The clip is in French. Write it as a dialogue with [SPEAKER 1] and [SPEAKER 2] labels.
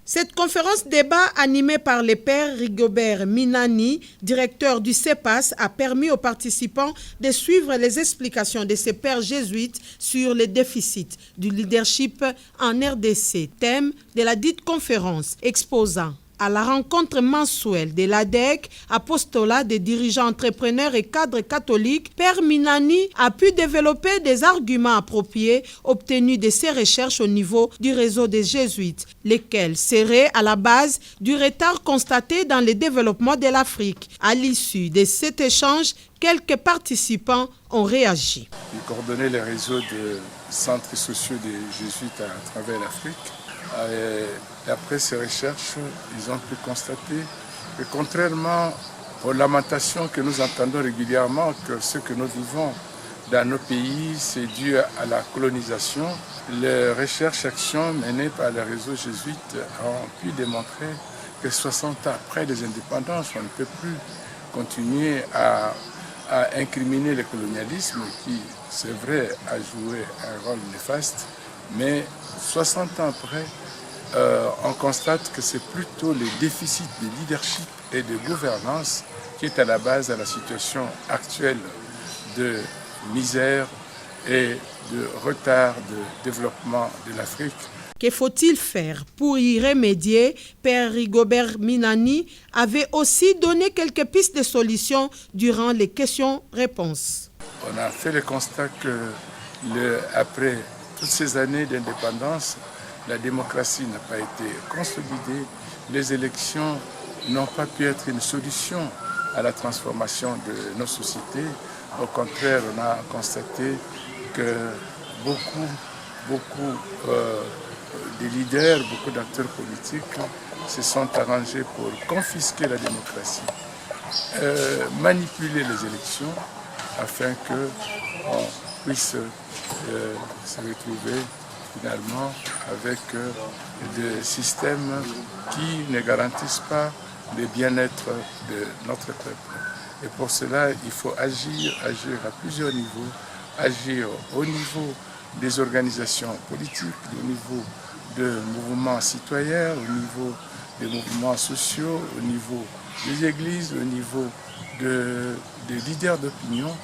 [SPEAKER 1] Cette conférence débat animée par le père Rigobert Minani, directeur du CEPAS, a permis aux participants de suivre les explications de ces pères jésuites sur les déficits du leadership en RDC, thème de la dite conférence, exposant à la rencontre mensuelle de l'ADEC, apostolat des dirigeants entrepreneurs et cadres catholiques, Père Minani a pu développer des arguments appropriés obtenus de ses recherches au niveau du réseau des jésuites, lesquels seraient à la base du retard constaté dans le développement de l'Afrique. À l'issue de cet échange, quelques participants ont réagi.
[SPEAKER 2] Il coordonnait les réseaux de centres sociaux des jésuites à travers l'Afrique. Et après ces recherches, ils ont pu constater que contrairement aux lamentations que nous entendons régulièrement, que ce que nous vivons dans nos pays, c'est dû à la colonisation, les recherches et actions menées par les réseaux jésuites ont pu démontrer que 60 ans après les indépendances, on ne peut plus continuer à incriminer le colonialisme qui, c'est vrai, a joué un rôle néfaste, mais 60 ans après, on constate que c'est plutôt le déficit de leadership et de gouvernance qui est à la base de la situation actuelle de misère et de retard de développement de l'Afrique.
[SPEAKER 1] Que faut-il faire pour y remédier? Père Rigobert Minani avait aussi donné quelques pistes de solutions durant les questions-réponses.
[SPEAKER 2] On a fait le constat que après toutes ces années d'indépendance, la démocratie n'a pas été consolidée, les élections n'ont pas pu être une solution à la transformation de nos sociétés. Au contraire, on a constaté que beaucoup de leaders, beaucoup d'acteurs politiques se sont arrangés pour confisquer la démocratie, manipuler les élections afin qu'on puisse se retrouver finalement avec des systèmes qui ne garantissent pas le bien-être de notre peuple. Et pour cela, il faut agir à plusieurs niveaux, agir au niveau des organisations politiques, au niveau de mouvements citoyens, au niveau des mouvements sociaux, au niveau des églises, au niveau des leaders d'opinion.